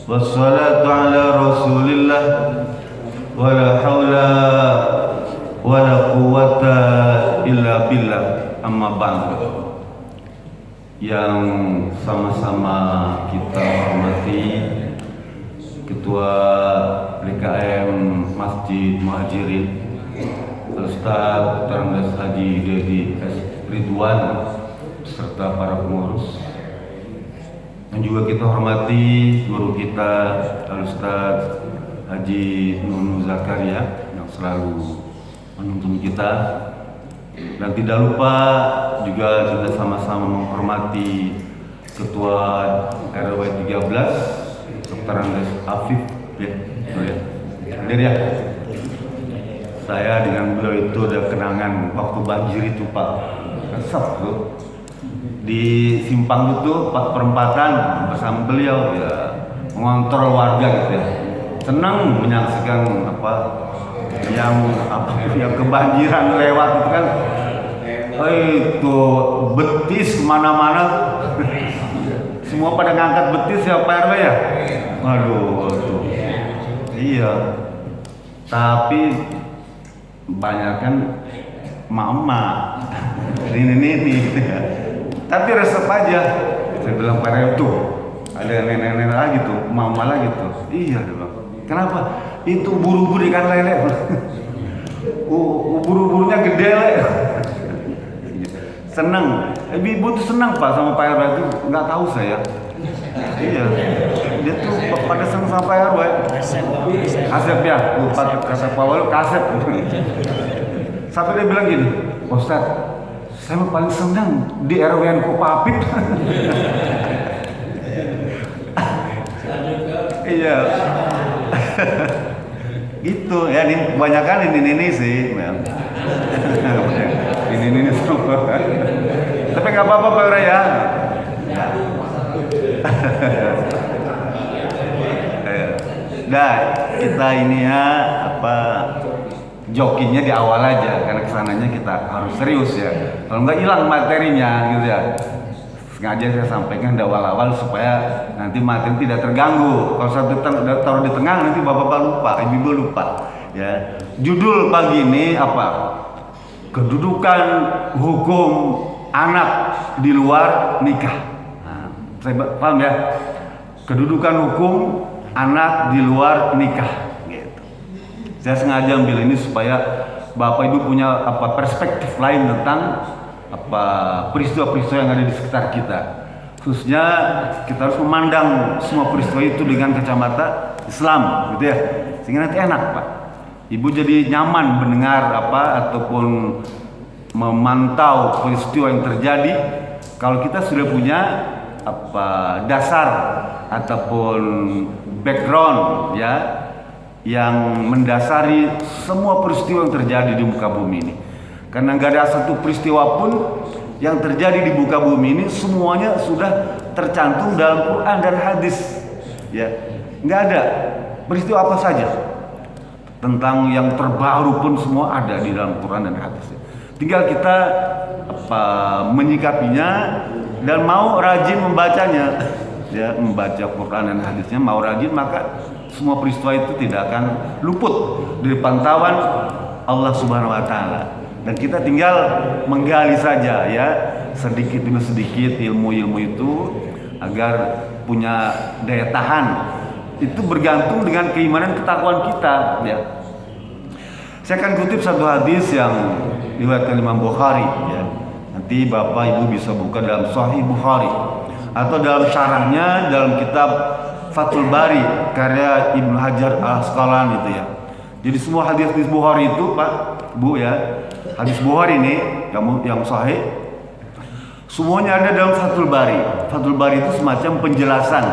Wassalatu ala rasulillah. Wala hawla wala quwata illa billah. Amma ba'du. Yang sama-sama kita hormati Ketua DKM Masjid Muhajirin Ustaz Teranggas Haji Dedi S. Ridwan serta para pengurus, dan juga kita hormati guru kita Ustaz Haji Nunu Zakaria yang selalu menuntun kita, dan tidak lupa juga kita sama-sama menghormati Ketua RW 13 Dr. Andes Afif ya. Saya dengan beliau itu ada kenangan waktu banjir itu Pak, kesel tuh di simpang itu pas perempatan bersama beliau ya, mengontrol warga gitu ya. Senang menyaksikan yang kebanjiran lewat itu kan, itu betis kemana-mana, semua pada ngangkat betis ya Pak RW ya. Waduh, tuh. Iya. Tapi banyak kan emak-emak, ini gitu ya. Tapi resep aja. Saya bilang Pak RW tuh, ada nenek-nenek lagi tuh, mama lagi tuh. Iya dong. Kenapa? Itu buru-buru ikan lele. Buru-burunya gede le. Seneng. Ibu tuh senang Pak sama Pak RW itu, nggak tahu saya. Iya. Dia tuh pada senang sama Pak RW. Kasep ya, lupa kata Pak Walu kasep. Sampai dia bilang gini, Ustaz, saya paling senang di RW-an Kopapit. Iya. Gitu ya, nih kebanyakan ini sih ini semua. Tapi nggak apa-apa Pak Raya. Nah, kita ini ya jokinya di awal aja, karena kesananya kita harus serius ya. Kalau nggak hilang materinya gitu ya. Sengaja saya sampaikan di awal-awal supaya nanti materi tidak terganggu. Kalau satu taruh di tengah nanti bapak-bapak lupa, ibu-ibu lupa. Ya, judul pagi ini apa? Kedudukan hukum anak di luar nikah. Nah, saya paham ya? Kedudukan hukum anak di luar nikah. Gitu. Saya sengaja ambil ini supaya bapak ibu punya perspektif lain tentang peristiwa-peristiwa yang ada di sekitar kita. Khususnya kita harus memandang semua peristiwa itu dengan kacamata Islam, gitu ya, sehingga nanti enak Pak. Ibu jadi nyaman mendengar ataupun memantau peristiwa yang terjadi. Kalau kita sudah punya dasar ataupun background ya, yang mendasari semua peristiwa yang terjadi di muka bumi ini. Karena nggak ada satu peristiwa pun yang terjadi di muka bumi ini semuanya sudah tercantum dalam Quran dan hadis. Ya, nggak ada peristiwa apa saja tentang yang terbaru pun semua ada di dalam Quran dan hadis. Tinggal kita menyikapinya dan mau rajin membacanya. Ya, membaca Quran dan hadisnya mau rajin, maka semua peristiwa itu tidak akan luput dari pantauan Allah Subhanahu wa taala. Dan kita tinggal menggali saja ya, sedikit demi sedikit ilmu-ilmu itu agar punya daya tahan. Itu bergantung dengan keimanan ketakwaan kita ya. Saya akan kutip satu hadis yang diriwayatkan Imam Bukhari ya. Nanti Bapak Ibu bisa buka dalam Sahih Bukhari atau dalam syarahnya dalam kitab Fathul Bari karya Ibnu Hajar Al-Asqalani itu ya. Jadi semua hadis Bukhari itu Pak Bu ya, hadis Bukhari ini yang sahih semuanya ada dalam Fathul Bari. Fathul Bari itu semacam penjelasan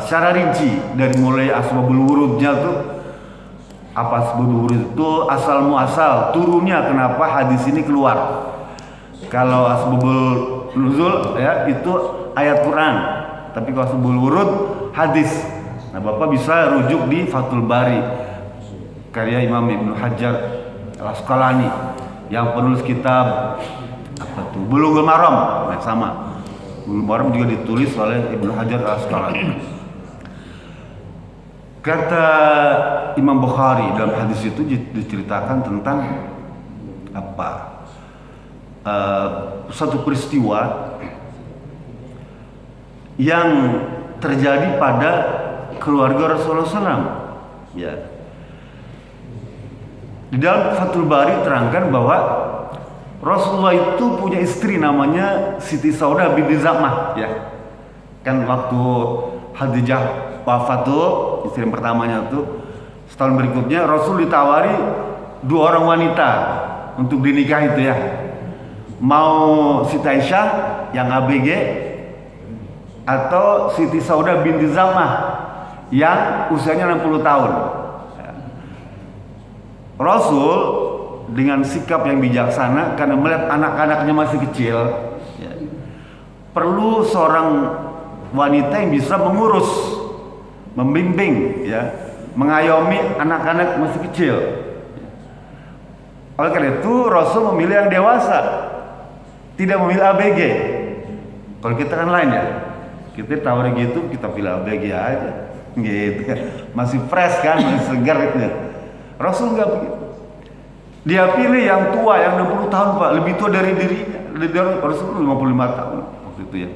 secara rinci dari mulai asbabul wurudnya tuh, asbabul wurud itu asal muasal turunnya kenapa hadis ini keluar. Kalau asbabul nuzul ya itu ayat Quran, tapi kalau asbabul wurud hadis. Nah, Bapak bisa rujuk di Fathul Bari karya Imam Ibnu Hajar Al-Asqalani yang penulis kitab Bulughul Maram, sama Bulughul Maram juga ditulis oleh Ibnu Hajar Al-Asqalani. Kata Imam Bukhari dalam hadis itu diceritakan tentang satu peristiwa yang terjadi pada keluarga Rasulullah SAW. Ya. Di dalam Fathul Bari terangkan bahwa Rasulullah itu punya istri namanya Siti Saudah binti Zam'ah. Ya. Kan waktu Khadijah wafat tuh, istri pertamanya tuh, setahun berikutnya Rasul ditawari 2 orang wanita untuk dinikahi itu ya. Mau Siti Aisyah yang ABG atau Siti Saudah binti Zam'ah yang usianya 60 tahun. Rasul dengan sikap yang bijaksana karena melihat anak-anaknya masih kecil, perlu seorang wanita yang bisa mengurus, membimbing, mengayomi anak-anak masih kecil. Oleh karena itu Rasul memilih yang dewasa, tidak memilih ABG. Kalau kita kan lain ya, kita tawar gitu kita pilih ABG aja, gitu. Masih fresh kan, masih segar gitu. Rasul nggak begitu. Dia pilih yang tua, yang 60 tahun Pak, lebih tua dari dirinya. Rasul 55 tahun waktu itu ya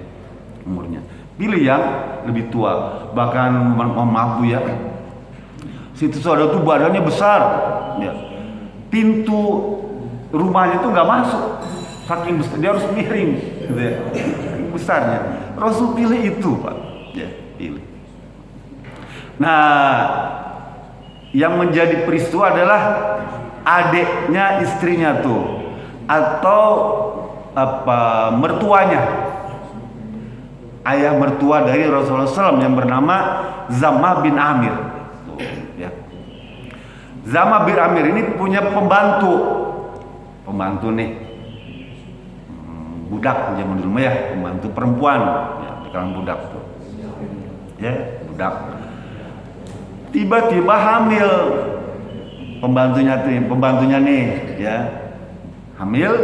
umurnya. Pilih yang lebih tua. Bahkan maaf Bu ya, Siti Saudah itu badannya besar ya. Pintu rumahnya itu nggak masuk, saking besar, dia harus miring gitu ya, besarnya. Rasul pilih itu Pak ya, pilih. Nah, yang menjadi peristiwa adalah adiknya istrinya tuh, atau mertuanya, ayah mertua dari Rasulullah SAW yang bernama Zam'ah bin Amir tuh, ya. Zam'ah bin Amir ini punya pembantu nih, budak zaman dulu ya, pembantu perempuan ya, di kalangan budak tuh ya, budak. Tiba-tiba hamil pembantunya nih ya, hamil.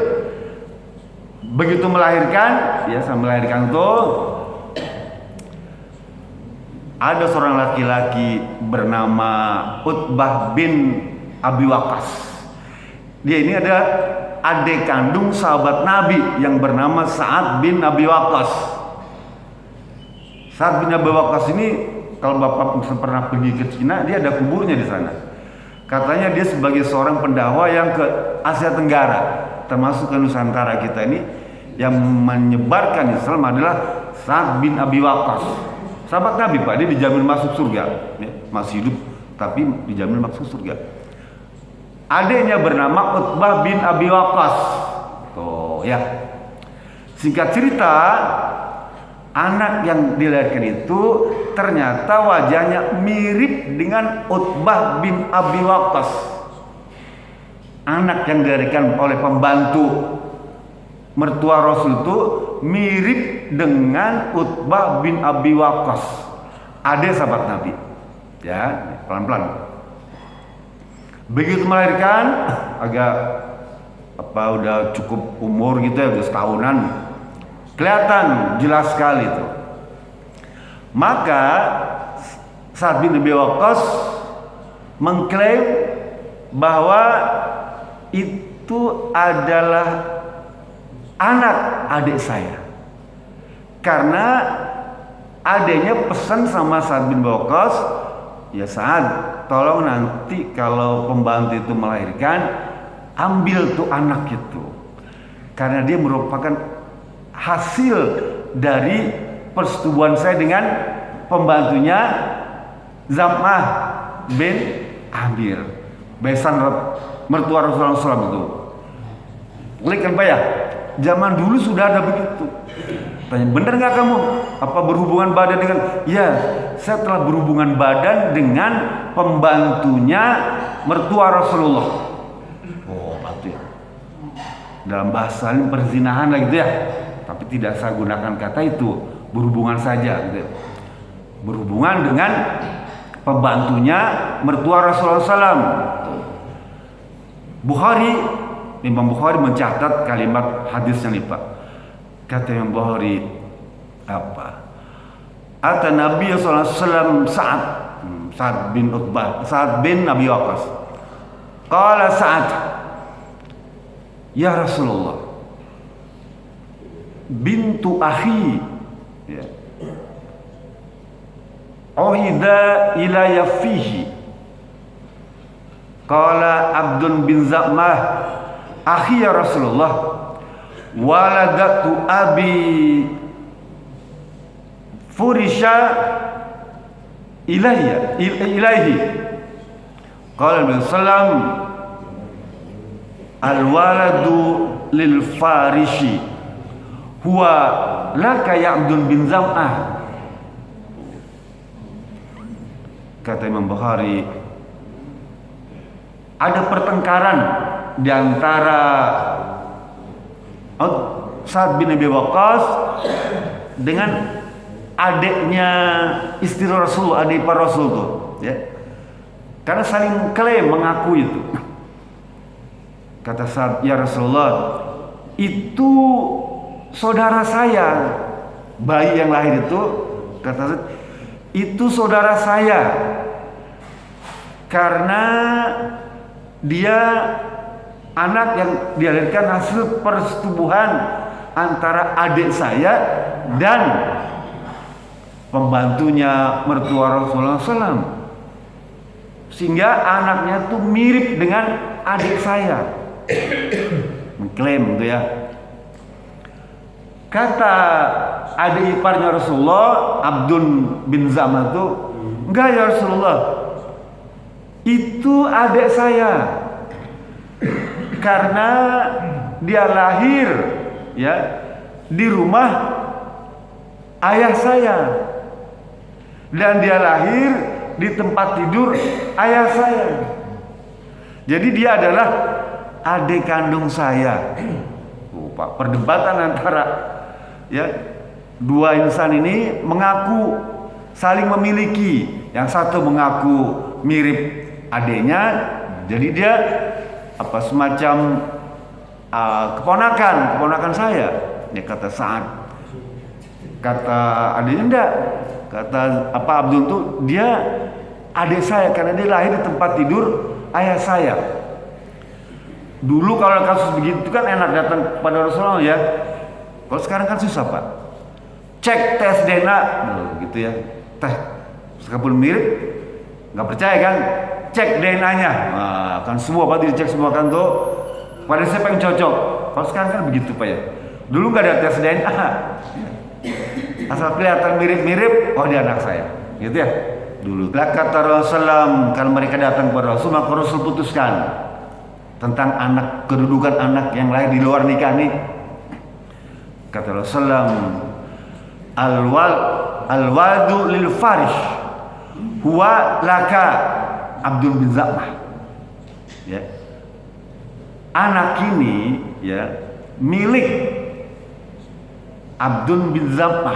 Begitu melahirkan ya, sambil melahirkan tuh ada seorang laki-laki bernama Utbah bin Abi Waqqas. Dia ini ada adik kandung sahabat Nabi yang bernama Sa'ad bin Abi Waqqas. Sa'ad bin Abi Waqqas ini, kalau Bapak pernah pergi ke Cina, dia ada kuburnya di sana. Katanya dia sebagai seorang pendakwah yang ke Asia Tenggara, termasuk ke Nusantara kita ini, yang menyebarkan Islam adalah Sa'ad bin Abi Waqqas. Sahabat Nabi Pak, dia dijamin masuk surga ya, masih hidup tapi dijamin masuk surga. Adiknya bernama Utbah bin Abi Waqqas. Tuh ya. Singkat cerita, anak yang dilahirkan itu ternyata wajahnya mirip dengan Utbah bin Abi Waqqas. Anak yang dilahirkan oleh pembantu mertua Rasul itu mirip dengan Utbah bin Abi Waqqas, adik sahabat Nabi. Ya, pelan-pelan. Begitu melahirkan, agak udah cukup umur gitu ya, udah setahunan, kelihatan jelas sekali itu. Maka Sa'ad bin Abi Waqqas mengklaim bahwa itu adalah anak adik saya, karena adiknya pesan sama Sa'ad bin Abi Waqqas, ya Sa'ad, tolong nanti kalau pembantu itu melahirkan, ambil tuh anak itu, karena dia merupakan hasil dari persetubuhan saya dengan pembantunya Zam'ah bin Amir, besan mertua Rasulullah SAW itu. Lihat Pak ya, zaman dulu sudah ada begitu. Tanya, bener nggak kamu? Apa berhubungan badan dengan? Ya, saya telah berhubungan badan dengan pembantunya mertua Rasulullah. Oh, betul ya. Dalam bahasa ini perzinahan lah gitu ya. Tapi tidak saya gunakan kata itu, berhubungan saja gitu ya. Berhubungan dengan pembantunya mertua Rasulullah SAW. Imam Bukhari mencatat kalimat hadisnya nih Pak. Kata Imam Bukhari, apa? Ata Nabi sallallahu alaihi wasallam Sa'ad bin Utbah, Sa'ad bin Abi Waqqas. Qala Sa'ad, ya Rasulullah, bintu akhi, ya, uhida ilayya fihi. Qala Abdun bin Zam'ah, akhi ya Rasulullah, waladatu abi furisha ilaihi. Qala Nabi sallam, al waladu lil farishi huwa laka ya Abdun bin Zam'ah. Kata Imam Bukhari, ada pertengkaran di antara Sa'ad bin Abi Waqqas dengan adiknya istri Rasul, adik para Rasul tuh, ya. Karena saling klaim mengaku itu. Kata Sa'ad, ya Rasulullah, itu saudara saya, bayi yang lahir itu, kata Sa'ad, itu saudara saya, karena dia anak yang dilahirkan hasil persetubuhan antara adik saya dan pembantunya mertua Rasulullah SAW, sehingga anaknya tuh mirip dengan adik saya. Mengklaim itu ya. Kata adik iparnya Rasulullah, Abdun bin Zam'ah itu, enggak ya Rasulullah, itu adik saya, karena dia lahir ya di rumah ayah saya, dan dia lahir di tempat tidur ayah saya. Jadi dia adalah adik kandung saya. Pak, perdebatan antara ya dua insan ini mengaku saling memiliki. Yang satu mengaku mirip adiknya, jadi dia apa semacam keponakan saya. Ya kata Sa'ad. Kata adiknya enggak. Kata apa Abdul tuh, dia adik saya karena dia lahir di tempat tidur ayah saya. Dulu kalau kasus begitu kan enak datang kepada Rasulullah ya. Kalau sekarang kan susah Pak. Cek tes DNA gitu ya. Teh sekapun mirip nggak percaya kan? Cek DNA-nya. Nah, kan semua Pak dicek semua kan tuh. Pada siapa yang cocok. Kalau sekarang kan begitu Pak ya. Dulu nggak ada tes DNA. Asal kelihatan mirip-mirip, oh dia anak saya, gitu ya. Dulu. Kata Rasulullah, kalau mereka datang kepada Rasul, maka Rasul putuskan tentang anak, kedudukan anak yang lahir di luar nikah nih. Kata Rasulullah, al-waladu lil farish huwa laka Abdul bin Zam'ah. Ya. Anak ini ya milik Abdul bin Zam'ah,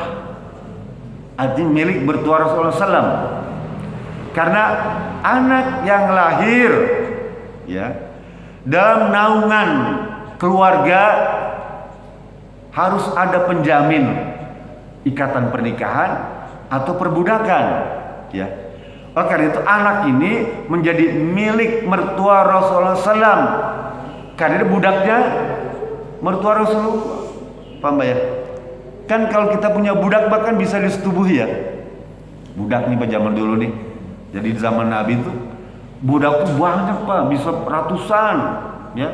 artinya milik mertua Rasulullah SAW. Karena anak yang lahir ya dalam naungan keluarga harus ada penjamin ikatan pernikahan atau perbudakan ya. Oleh karena itu anak ini menjadi milik mertua Rasulullah SAW karena dia budaknya mertua Rasulullah. Paham ya? Kan kalau kita punya budak bahkan bisa disetubuhi ya. Budak nih Pak zaman dulu nih. Jadi di zaman Nabi itu budak tuh banyak Pak, bisa ratusan ya.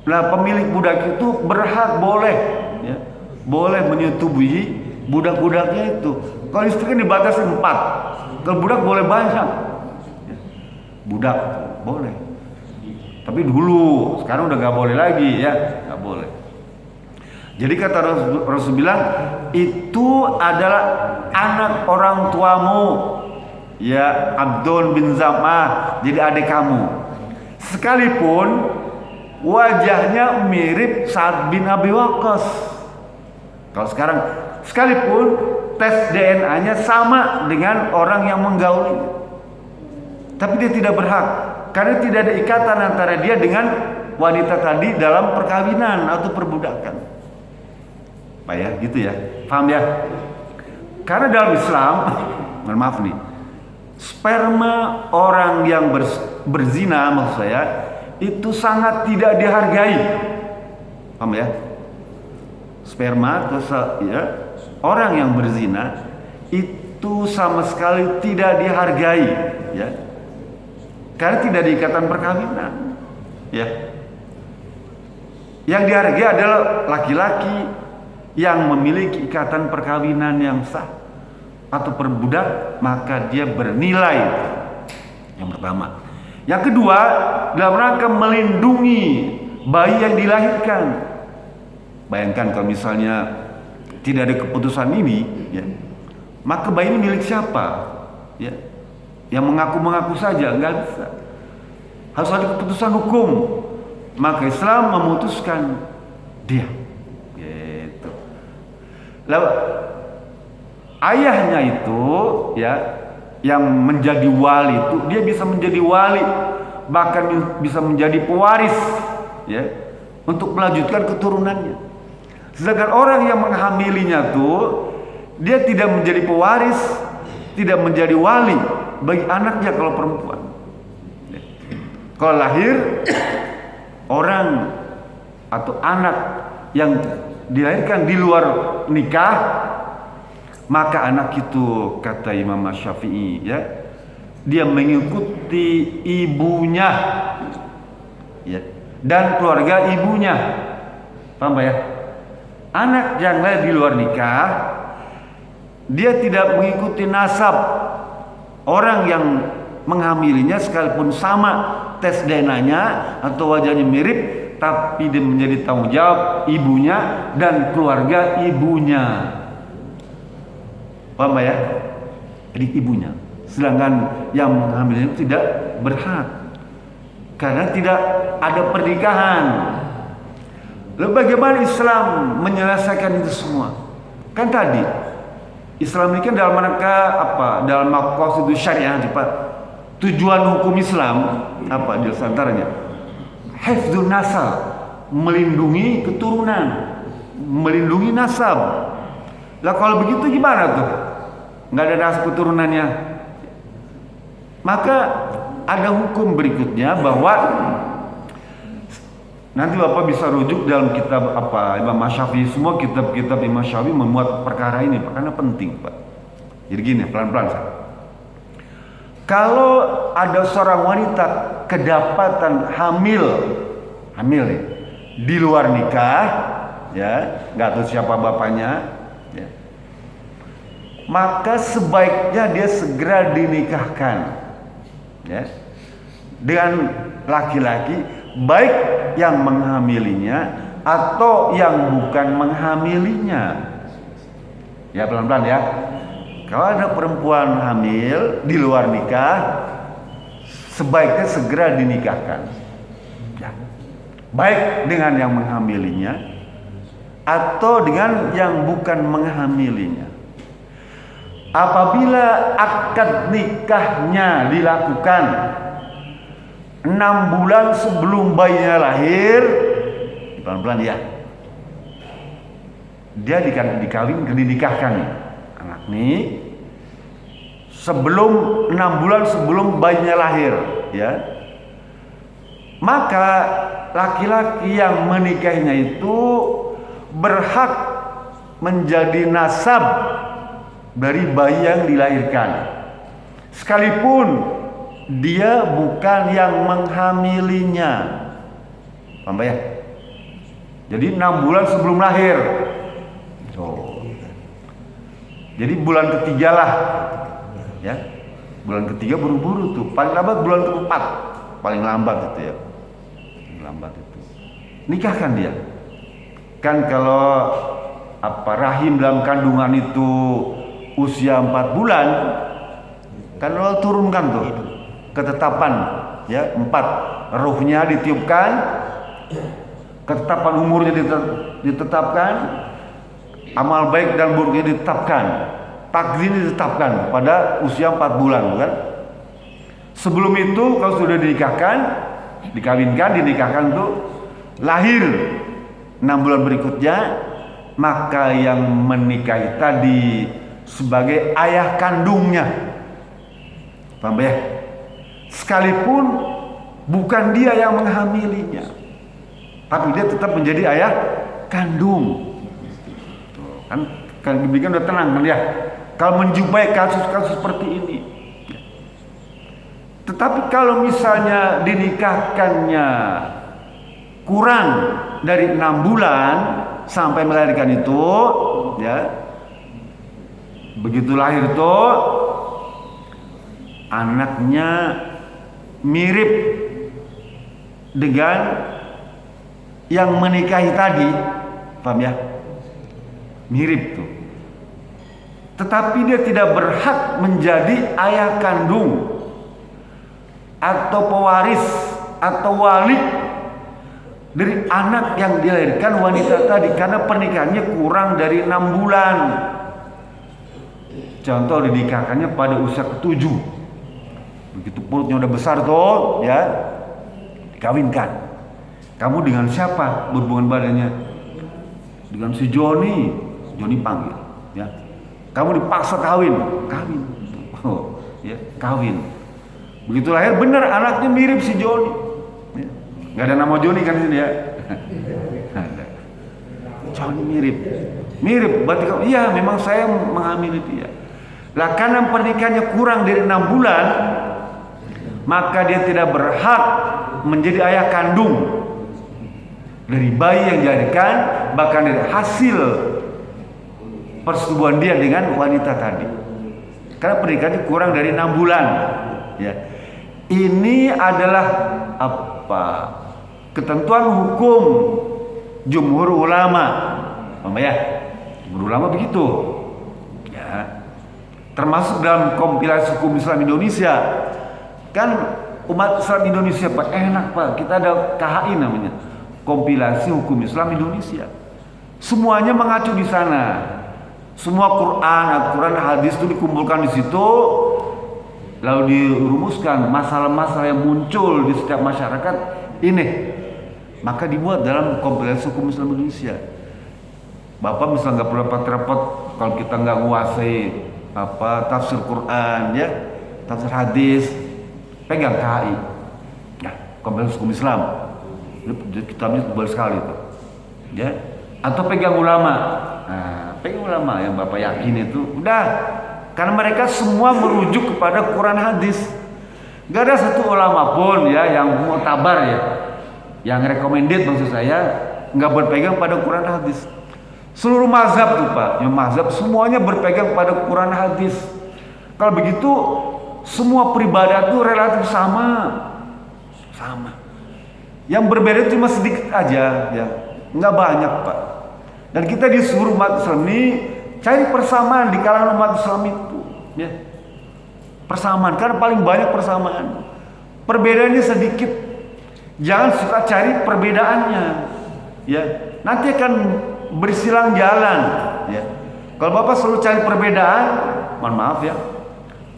Nah pemilik budak itu berhak boleh ya, boleh menyetubuhi budak-budaknya itu. Kalau istri kan dibatasi 4, kalau budak boleh banyak ya. Budak boleh. Tapi dulu, sekarang udah gak boleh lagi ya, gak boleh. Jadi kata Rasul bilang, itu adalah anak orang tuamu ya Abdul bin Zam'ah, jadi adik kamu. Sekalipun wajahnya mirip Sa'ad bin Abi Waqqas. Kalau sekarang sekalipun tes DNA-nya sama dengan orang yang menggauli, tapi dia tidak berhak karena tidak ada ikatan antara dia dengan wanita tadi dalam perkawinan atau perbudakan. Pak ya, gitu ya. Paham ya? Karena dalam Islam, maaf nih, sperma orang yang berzina maksud saya itu sangat tidak dihargai. Paham ya? Sperma ya, orang yang berzina itu sama sekali tidak dihargai ya. Karena tidak ada ikatan perkawinan ya. Yang dihargai adalah laki-laki yang memiliki ikatan perkawinan yang sah atau perbudak, maka dia bernilai. Yang pertama. Yang kedua, dalam rangka melindungi bayi yang dilahirkan. Bayangkan kalau misalnya tidak ada keputusan ini ya, maka bayi ini milik siapa ya? Yang mengaku-mengaku saja nggak bisa, harus ada keputusan hukum. Maka Islam memutuskan dia gitu. Lalu ayahnya itu ya, yang menjadi wali itu, dia bisa menjadi wali, bahkan bisa menjadi pewaris ya, untuk melanjutkan keturunannya. Sedangkan orang yang menghamilinya tuh, dia tidak menjadi pewaris, tidak menjadi wali bagi anaknya kalau perempuan. Kalau lahir orang atau anak yang dilahirkan di luar nikah, maka anak itu kata Imam Syafi'i ya, dia mengikuti ibunya ya, dan keluarga ibunya. Paham ya? Anak yang lahir di luar nikah, dia tidak mengikuti nasab orang yang menghamilinya, sekalipun sama tes DNA atau wajahnya mirip, tapi dia menjadi tanggung jawab ibunya dan keluarga ibunya. Paham ya? Jadi ibunya. Sedangkan yang menghamilnya tidak berhak, karena tidak ada pernikahan. Lalu bagaimana Islam menyelesaikan itu semua? Kan tadi Islam ini kan dalam rangka apa? Dalam maqasid syariah, Pak. Tujuan hukum Islam apa di antaranya? Hifdzun nasab, melindungi keturunan, melindungi nasab. Lah kalau begitu gimana tuh? Nggak ada nasab keturunannya. Maka ada hukum berikutnya bahwa nanti Bapak bisa rujuk dalam kitab apa Imam Syafi'i, semua kitab-kitab Imam Syafi'i memuat perkara ini, Pak, karena penting, Pak. Jadi gini, pelan-pelan. Kalau ada seorang wanita kedapatan hamil ya, di luar nikah, ya, nggak tahu siapa bapaknya, ya, maka sebaiknya dia segera dinikahkan, ya, dengan laki-laki, baik yang menghamilinya atau yang bukan menghamilinya. Ya, pelan-pelan ya. Kalau ada perempuan hamil di luar nikah, sebaiknya segera dinikahkan, ya. Baik dengan yang menghamilinya atau dengan yang bukan menghamilinya. Apabila akad nikahnya dilakukan 6 bulan sebelum bayinya lahir, pelan-pelan ya, dia dinikahkan nih, anak nih, sebelum 6 bulan sebelum bayinya lahir, ya, maka laki-laki yang menikahinya itu berhak menjadi nasab dari bayi yang dilahirkan, sekalipun dia bukan yang menghamilinya. Paham ya? Jadi 6 bulan sebelum lahir. Jadi bulan ketiga lah, ya. Bulan ketiga buru-buru tuh. Paling lambat bulan keempat, paling lambat itu ya. Lambat itu. Nikahkan dia. Kan kalau apa rahim dalam kandungan itu usia 4 bulan, kan lo turunkan tuh ketetapan, ya, 4, ruhnya ditiupkan, ketetapan umurnya ditetapkan, amal baik dan buruknya ditetapkan, takdir ditetapkan pada usia 4 bulan, kan? Sebelum itu kalau sudah dinikahkan, dinikahkan tuh, lahir 6 bulan berikutnya, maka yang menikahi tadi sebagai ayah kandungnya. Paham ya? Sekalipun bukan dia yang menghamilinya, tapi dia tetap menjadi ayah kandung. Kan demikian udah tenang kan ya? Kalau menjumpai kasus-kasus seperti ini. Tetapi kalau misalnya dinikahkannya kurang dari 6 bulan sampai melahirkan itu, ya, begitu lahir tuh anaknya mirip dengan yang menikahi tadi, paham ya? Mirip tuh. Tetapi dia tidak berhak menjadi ayah kandung atau pewaris atau wali dari anak yang dilahirkan wanita tadi, karena pernikahannya kurang dari 6 bulan. Contoh, dinikahkannya pada usia ke-7, begitu perutnya udah besar tuh, ya, dikawinkan. Kamu dengan siapa berhubungan badannya? Dengan si Joni panggil, ya. Kamu dipaksa kawin. Oh, ya, kawin. Begitu lahir benar anaknya mirip si Joni. Ya. Gak ada nama Joni kan di sini ya? Ada. Joni mirip. Berarti iya, memang saya menghamili dia. Lah karena pernikahannya kurang dari 6 bulan, maka dia tidak berhak menjadi ayah kandung dari bayi yang dilahirkan, bahkan dari hasil persetubuhan dia dengan wanita tadi. Karena pernikahannya kurang dari 6 bulan. Ya. Ini adalah ketentuan hukum jumhur ulama. Ya? Jumhur ulama begitu. Ya. Termasuk dalam kompilasi hukum Islam Indonesia. Kan umat Islam Indonesia Pak, enak Pak, kita ada KHI namanya, kompilasi hukum Islam Indonesia. Semuanya mengacu di sana. Semua Quran, hadis itu dikumpulkan di situ, lalu dirumuskan masalah-masalah yang muncul di setiap masyarakat ini, maka dibuat dalam kompilasi hukum Islam Indonesia. Bapak misalnya nggak perlu repot-repot kalau kita nggak menguasai tafsir Quran, ya, tafsir hadis, pegang KHI, ya, kompilasi hukum Islam. Kitabnya tebal sekali itu, ya. Atau pegang ulama. Nah, pegang ulama yang Bapak yakin itu udah, karena mereka semua merujuk kepada Quran hadis. Gak ada satu ulama pun ya yang muktabar, ya, yang recommended maksud saya, nggak berpegang pada Quran hadis. Seluruh mazhab tuh Pak, yang mazhab semuanya berpegang pada Quran hadis. Kalau begitu semua peribadatan itu relatif sama. Yang berbeda cuma sedikit aja, ya, nggak banyak Pak. Dan kita disuruh umat Islam ini cari persamaan di kalangan umat Islam itu, ya. Persamaan, karena paling banyak persamaan. Perbedaannya sedikit. Jangan suka cari perbedaannya, ya. Nanti akan bersilang jalan, ya. Kalau Bapak selalu cari perbedaan, mohon maaf ya,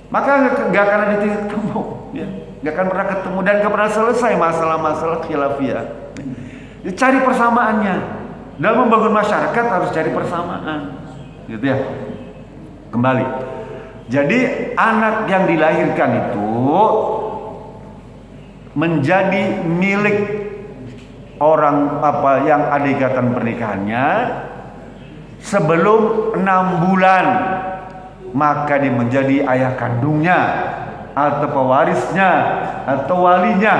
maka nggak akan ada titik temu, ya. Nggak akan pernah ketemu dan nggak pernah selesai masalah-masalah khilafiyah. Cari persamaannya. Dalam membangun masyarakat harus cari persamaan, gitu ya. Kembali. Jadi anak yang dilahirkan itu menjadi milik orang yang ada ikatan pernikahannya sebelum 6 bulan, maka dia menjadi ayah kandungnya atau pewarisnya atau walinya.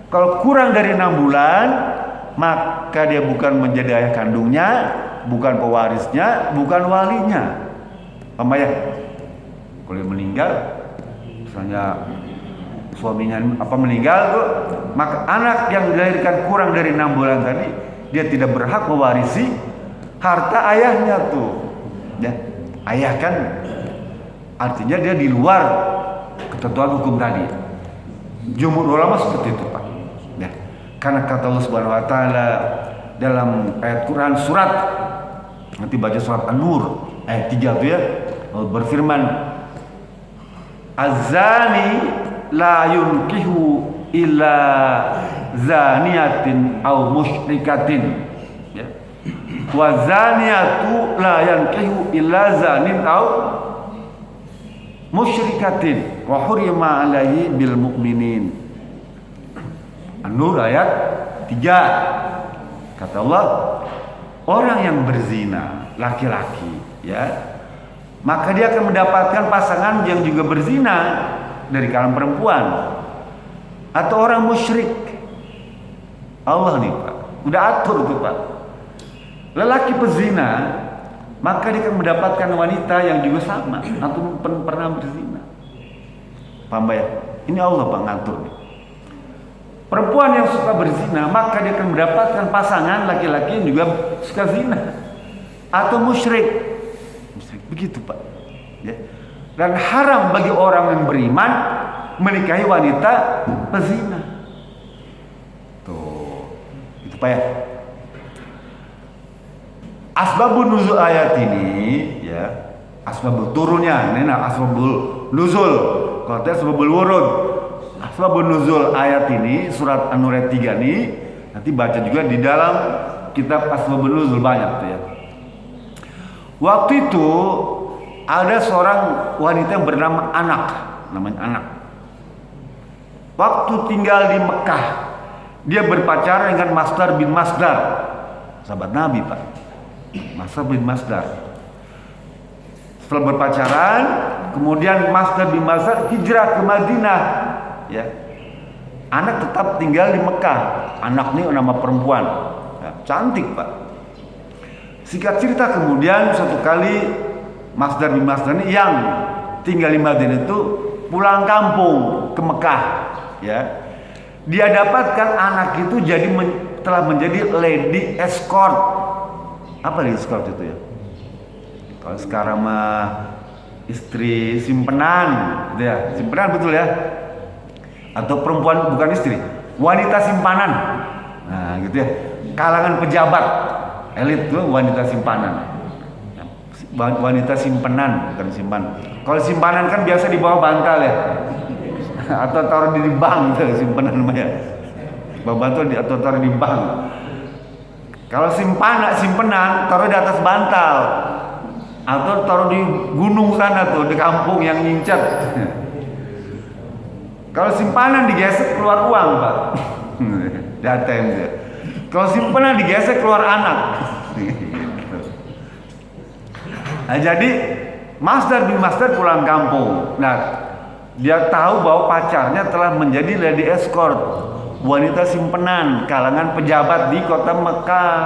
Kalau kurang dari 6 bulan, maka dia bukan menjadi ayah kandungnya, bukan pewarisnya, bukan walinya. Paham ya? Kalau dia meninggal, misalnya suaminya meninggal tuh, maka anak yang dilahirkan kurang dari 6 bulan tadi, dia tidak berhak mewarisi harta ayahnya tuh. Ya, ayah kan artinya dia di luar ketentuan hukum tadi. Jumhur ulama seperti itu Pak. Ya. Karena kata Allah Subhanahu wa taala dalam ayat Quran surat, nanti baca surat An-Nur ayat 3 itu ya, Allah berfirman, Az-zani la yunkihu illa zaniyatin aw musyrikatin, ya. wa zaniyatu la yankihu illa zanin aw musyrikatin wa hurima alaihi bil mu'minin. An-Nur ayat 3. Kata Allah, orang yang berzina laki-laki, ya, maka dia akan mendapatkan pasangan yang juga berzina dari kalangan perempuan atau orang musyrik. Allah nih Pak, udah atur tuh Pak. Lelaki pezina, maka dia akan mendapatkan wanita yang juga sama atau pernah berzina. Paham ya? Ini Allah Pak ngatur nih. Perempuan yang suka berzina, maka dia akan mendapatkan pasangan laki-laki yang juga suka zina atau musyrik. Begitu Pak, ya. Dan haram bagi orang yang beriman menikahi wanita pezina. Tuh, itu Pak ya. Asbabun nuzul ayat ini, ya, asbabul turunnya, ini asbabul nuzul. Kalau tidak asbabul wurud. Asbabun nuzul ayat ini, surat An-Nur ayat 3 ini, nanti baca juga di dalam kitab asbabun nuzul banyak tuh ya. Waktu itu ada seorang wanita yang bernama Anak, namanya Anak. Waktu tinggal di Mekah, dia berpacaran dengan Masdar bin Masdar, sahabat Nabi Pak. Masdar bin Masdar. Setelah berpacaran, kemudian Masdar bin Masdar hijrah ke Madinah, ya. Anak tetap tinggal di Mekah. Anak ini nama perempuan, ya, cantik Pak. Singkat cerita, kemudian suatu kali Masdar bin Masdar ini yang tinggal di Madinah itu pulang kampung ke Mekah, ya. Dia dapatkan anak itu telah menjadi lady escort. Apa lady escort itu ya? Kalau sekarang mah istri simpenan, gitu ya. Simpenan betul ya? Atau perempuan bukan istri, wanita simpanan. Nah, gitu ya. Kalangan pejabat elit tuh wanita simpanan. Wanita simpenan, bukan simpan. Kalau simpanan kan biasa di bawah bantal ya. Atau taruh di bank tuh simpanan namanya. Bawah bantal atau taruh di bank. Kalau simpenan taruh di atas bantal. Atau taruh di gunung sana tuh, di kampung yang ngincat. Kalau simpanan digesek keluar uang, Pak. Di ATM dia. Kalau simpanan digesek keluar anak. Nah, jadi Masdar bin Masdar pulang kampung. Nah, dia tahu bahwa pacarnya telah menjadi lady escort, wanita simpenan kalangan pejabat di kota Mekah.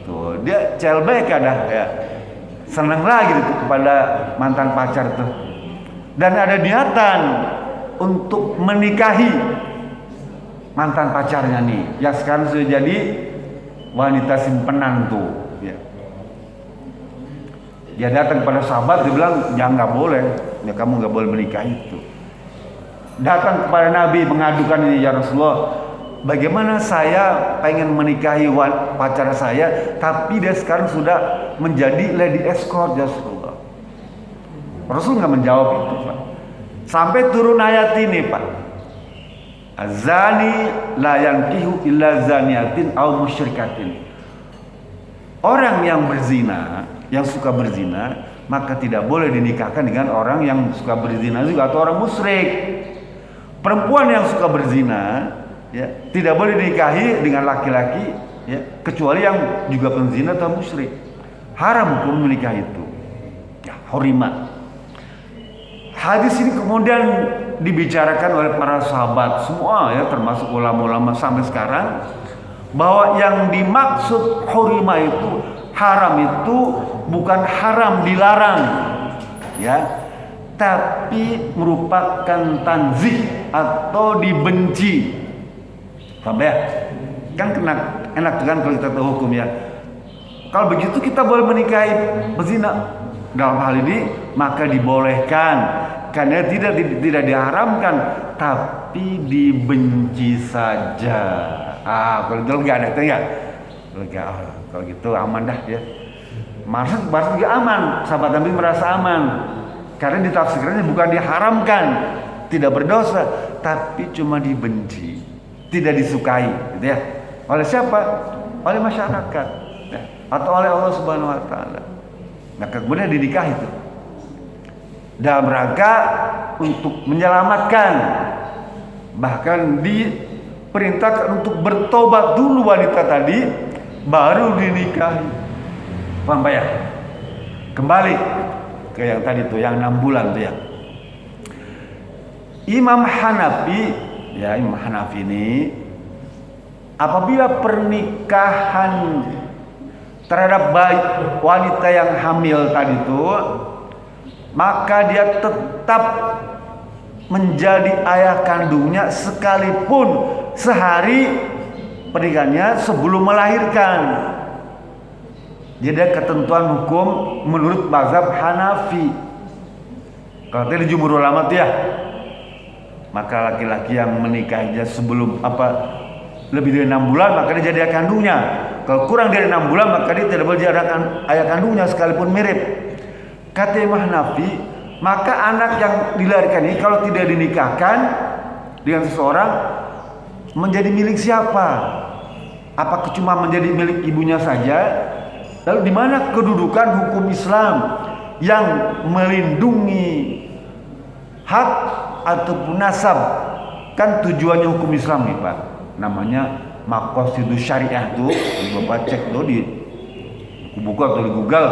Tuh, dia celbek ada ya. Senang lagi gitu kepada mantan pacar tuh. Dan ada niatan untuk menikahi mantan pacarnya nih, yang sekarang sudah jadi wanita simpenan tuh, ya. Dia datang pada sahabat, dia bilang, jangan, nggak boleh, ya kamu nggak boleh menikah itu. Datang kepada Nabi mengadukan ini, ya Rasulullah, bagaimana saya pengen menikahi pacar saya, tapi dia sekarang sudah menjadi lady escort, ya Rasulullah. Rasul nggak menjawab itu, Pak. Sampai turun ayat ini, Pak. Azani la yankihu illa zaniyatin aw musyrikatin. Orang yang berzina, yang suka berzina, maka tidak boleh dinikahkan dengan orang yang suka berzina juga atau orang musyrik. Perempuan yang suka berzina, ya, tidak boleh dinikahi dengan laki-laki, ya, kecuali yang juga penzina atau musyrik. Haram hukum menikah itu. Ya, hurima. Hadis ini kemudian dibicarakan oleh para sahabat semua, ya, termasuk ulama-ulama sampai sekarang, bahwa yang dimaksud hurima itu, haram itu bukan haram dilarang, ya, tapi merupakan tanzih atau dibenci. Paham ya? Kan enak kan kalau kita tahu hukum ya. Kalau begitu kita boleh menikahi pezina. Dalam hal ini maka dibolehkan, karena tidak diharamkan, tapi dibenci saja. Kalau itu nggak ada itu ya. Kalau gitu aman dah ya. Maksud juga aman, sahabat Nabi merasa aman, karena ditafsirkannya bukan diharamkan, tidak berdosa, tapi cuma dibenci, tidak disukai, gitu ya. Oleh siapa? Oleh masyarakat. atau oleh Allah Subhanahu wa taala. Maka kemudian dinikahi itu dalam rangka untuk menyelamatkan, bahkan diperintahkan untuk bertobat dulu wanita tadi baru dinikahi. Paham Pak ya? Kembali ke yang tadi tuh, yang 6 bulan tuh ya. Imam Hanafi ini apabila pernikahan terhadap wanita yang hamil tadi itu, maka dia tetap menjadi ayah kandungnya sekalipun sehari pernikahannya sebelum melahirkan. Jadi ada ketentuan hukum menurut mazhab Hanafi. Kalau tadi jumhur ulama tuh ya, maka laki-laki yang menikahinya sebelum lebih dari 6 bulan maka dia jadi ayah kandungnya. Kalau kurang dari 6 bulan maka dia tidak boleh jadi ayah kandungnya sekalipun mirip. Kata Imam Hanafi, maka anak yang dilahirkan ini kalau tidak dinikahkan dengan seseorang menjadi milik siapa? Apakah cuma menjadi milik ibunya saja? Lalu di mana kedudukan hukum Islam yang melindungi hak ataupun nasab? Kan tujuannya hukum Islam nih Pak, namanya maqasidus syariah tuh. Bapak cek tuh di buku atau di Google,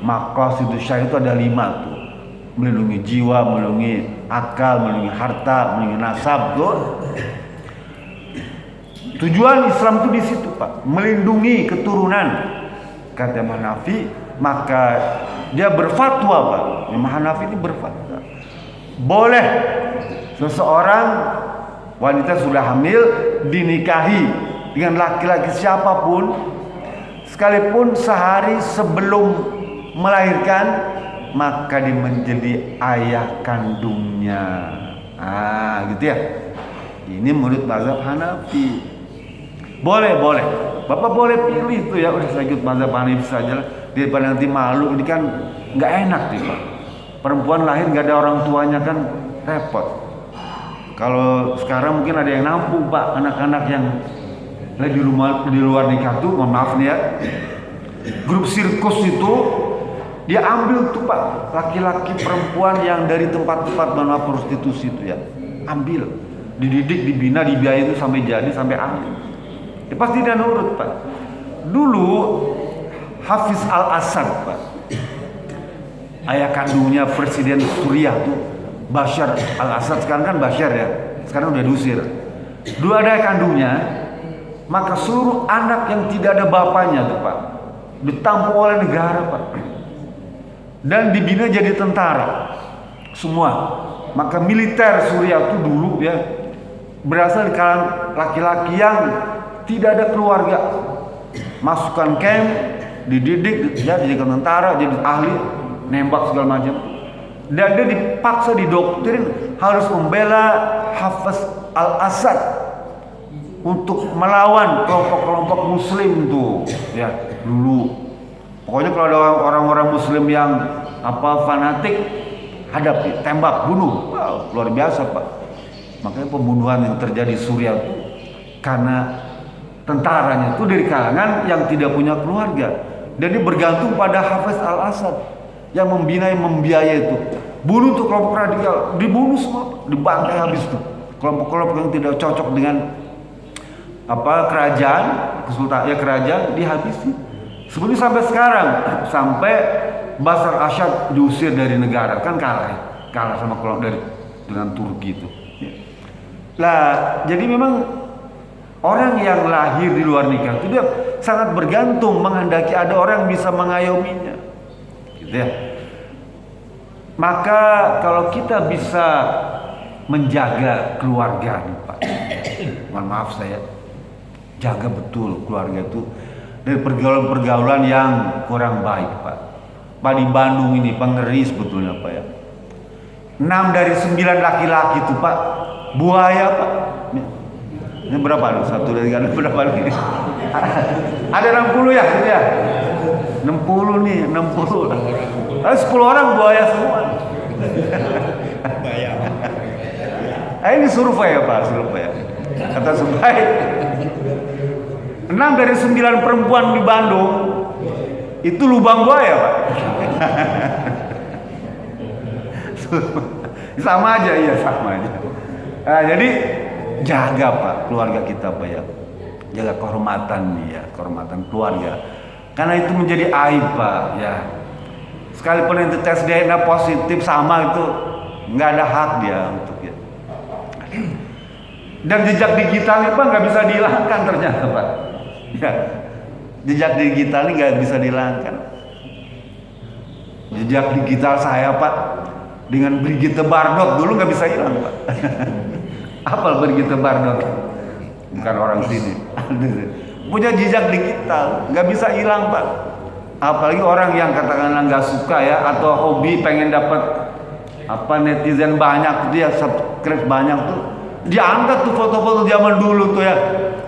maqasidus syariah itu ada 5 tuh. Melindungi jiwa, melindungi akal, melindungi harta, melindungi nasab tuh. Tujuan Islam itu di situ Pak, melindungi keturunan. Kata Imam Hanafi, maka dia berfatwa Pak. Imam Hanafi ini berfatwa, boleh seseorang wanita sudah hamil dinikahi dengan laki-laki siapapun, sekalipun sehari sebelum melahirkan, maka dia menjadi ayah kandungnya. Gitu ya. Ini menurut mazhab Hanafi. Boleh. Bapak boleh pilih tuh ya, udah saya ikut mazhab Hanafi saja daripada nanti malu. Ini kan nggak enak nih Pak. Perempuan lahir nggak ada orang tuanya kan repot. Kalau sekarang mungkin ada yang nampung Pak, anak-anak yang lagi di luar nikah tuh, mohon maaf nih ya. Grup sirkus itu dia ambil tuh Pak, laki-laki perempuan yang dari tempat-tempat mana prostitusi itu ya, ambil, dididik, dibina, dibiayai itu sampai jadi, sampai akhir. Ya pasti dia nurut Pak. Dulu Hafiz Al-Assad Pak, ayah kandungnya Presiden Suriah tuh Bashar Al-Assad, sekarang kan Bashar ya, sekarang udah diusir. Dulu ada ayah kandungnya, maka seluruh anak yang tidak ada bapaknya tuh Pak ditampung oleh negara Pak, dan dibina jadi tentara semua. Maka militer Suriah itu dulu ya berasal dari kalangan laki-laki yang tidak ada keluarga, masukkan camp, dididik, ya jadi tentara, jadi ahli nembak segala macam, dan dia dipaksa didoktrin harus membela Hafiz Al-Assad untuk melawan kelompok-kelompok muslim tuh ya dulu. Pokoknya kalau ada orang-orang muslim yang fanatik, hadapi, tembak, bunuh. Wow, luar biasa Pak. Makanya pembunuhan yang terjadi di Suriah itu karena tentaranya itu dari kalangan yang tidak punya keluarga, dan dia bergantung pada Hafiz Al-Assad yang membina, yang membiayai itu. Bunuh tuh kelompok radikal, dibunuh semua, dibantai habis tuh kelompok-kelompok yang tidak cocok dengan kerajaan, kerajaan dihabisi. Sebenarnya sampai sekarang, sampai Bashar al-Assad diusir dari negara, kan kalah sama kelompok dengan Turki itu. Lah, jadi memang orang yang lahir di luar nikah itu dia sangat bergantung, menghendaki ada orang yang bisa mengayominya, gitu ya. Maka kalau kita bisa menjaga keluarga nih Pak, mohon maaf saya, jaga betul keluarga itu dari pergaulan-pergaulan yang kurang baik Pak. Pak di Bandung ini ngeri sebetulnya Pak ya. 6 dari 9 laki-laki itu Pak buaya Pak. Ini berapa nih? 1 dari 3 berapa nih? Ada 60 ya, gitu ya? 60 nih, 60. Ada 10 orang buaya semua. Ini survei ya Pak, survei ya. Kata survei 6 dari 9 perempuan di Bandung itu lubang buaya Pak. Sama aja, iya sama aja. Nah, jadi jaga Pak keluarga kita Pak ya, jaga kehormatan ya, kehormatan keluarga, karena itu menjadi aib Pak ya. Sekalipun itu tes DNA positif sama itu nggak ada hak dia untuk ya. Dan jejak digitalnya Pak nggak bisa dihilangkan ternyata Pak ya, jejak digital ini nggak bisa dihilangkan. Jejak digital saya Pak dengan Brigitte Bardot dulu nggak bisa hilang Pak. Apa Brigitte Bardot? Bukan orang sini. Punya jejak digital, nggak bisa hilang Pak. Apalagi orang yang katakanlah nggak suka ya, atau hobi pengen dapat apa netizen banyak, dia subscribe banyak tuh, diangkat tuh foto-foto zaman dulu tuh ya,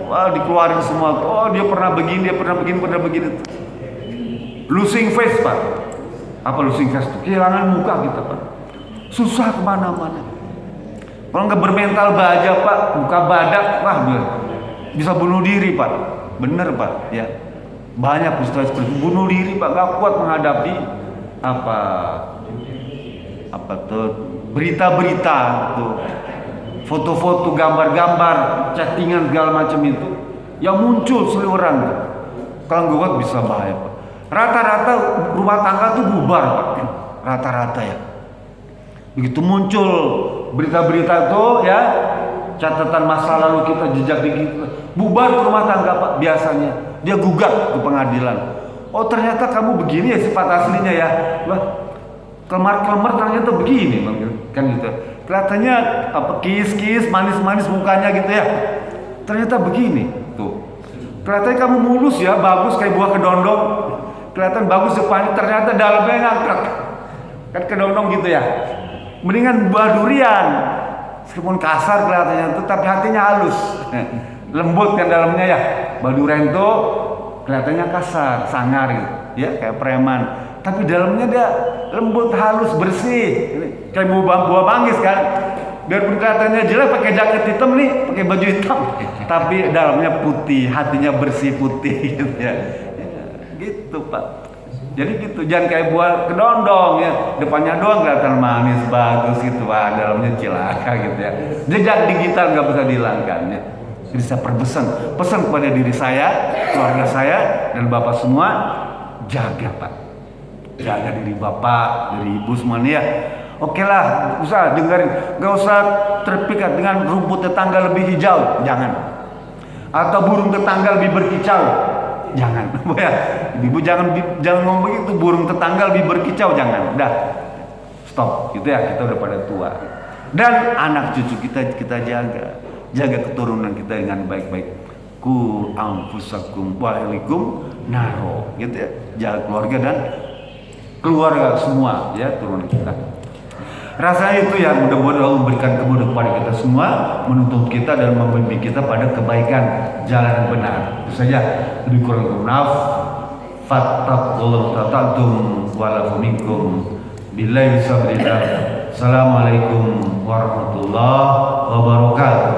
wah dikeluarin semua. Oh dia pernah begini, dia pernah begini, pernah begini. Losing face Pak. Apa losing face tuh? Kehilangan muka kita Pak. Susah kemana-mana. Kalau nggak bermental baja Pak, muka badak, wah bisa bunuh diri Pak. Bener Pak, ya. Banyak peristiwa seperti itu. Bunuh diri Pak, nggak kuat menghadapi apa tuh berita-berita tuh, foto-foto, gambar-gambar, chattingan segala macam itu yang muncul seliweran tuh. Kalau nggak kuat bisa bahaya Pak. Rata-rata rumah tangga tuh bubar Pak. Rata-rata ya. Begitu muncul berita-berita itu ya, catatan masa lalu kita, jejak digital, bubar ke rumah tangga Pak. Biasanya dia gugat ke pengadilan. Oh ternyata kamu begini ya sifat aslinya ya. Wah, kelemar-kelemar ternyata begini Bang. Kan gitu. Kelihatannya apa kis-kis, manis-manis mukanya gitu ya. Ternyata begini tuh. Kelihatannya kamu mulus ya, bagus kayak buah kedondong. Kelihatan bagus depannya, ternyata dalamnya ngangkat. Kan kedondong gitu ya. Mendingan buah durian, meskipun kasar kelihatannya itu, tapi hatinya halus, lembut kan dalamnya ya. Buah durian itu kelihatannya kasar, sangar gitu, ya kayak preman. Tapi dalamnya dia lembut, halus, bersih, kayak buah manggis kan. Biarpun kelihatannya jelek pakai jaket hitam nih, pakai baju hitam, tapi dalamnya putih, hatinya bersih putih gitu ya. Gitu Pak. Jadi gitu, jangan kayak buah kedondong ya, depannya doang kelihatan manis, bagus gitu, wah dalamnya cilaka gitu ya. Jejak digital nggak bisa dihilangkan ya. Jadi saya pesan kepada diri saya, keluarga saya, dan Bapak semua, jaga Pak. Jaga diri Bapak, diri Ibu semuanya ya. Oke lah, usah dengerin, nggak usah terpikat dengan rumput tetangga lebih hijau, jangan. Atau burung tetangga lebih berkicau. Jangan, ya, ibu jangan ngomong begitu, burung tetangga lebih berkicau, jangan. Udah, stop, gitu ya, kita udah pada tua. Dan anak cucu kita jaga keturunan kita dengan baik-baik. Ku anfusakum wa ahlikum naro, gitu ya, jaga keluarga dan keluarga semua, ya turunan kita. Rasanya itu ya, mudah-mudahan Allah memberikan kemudahan kepada kita semua, menuntun kita dan membimbing kita pada kebaikan, jalan yang benar. Itu saja, lebih kurang maaf. Fattaqullaha tata'tum wa'lafu minkum billahi sabrillah. Assalamualaikum warahmatullahi wabarakatuh.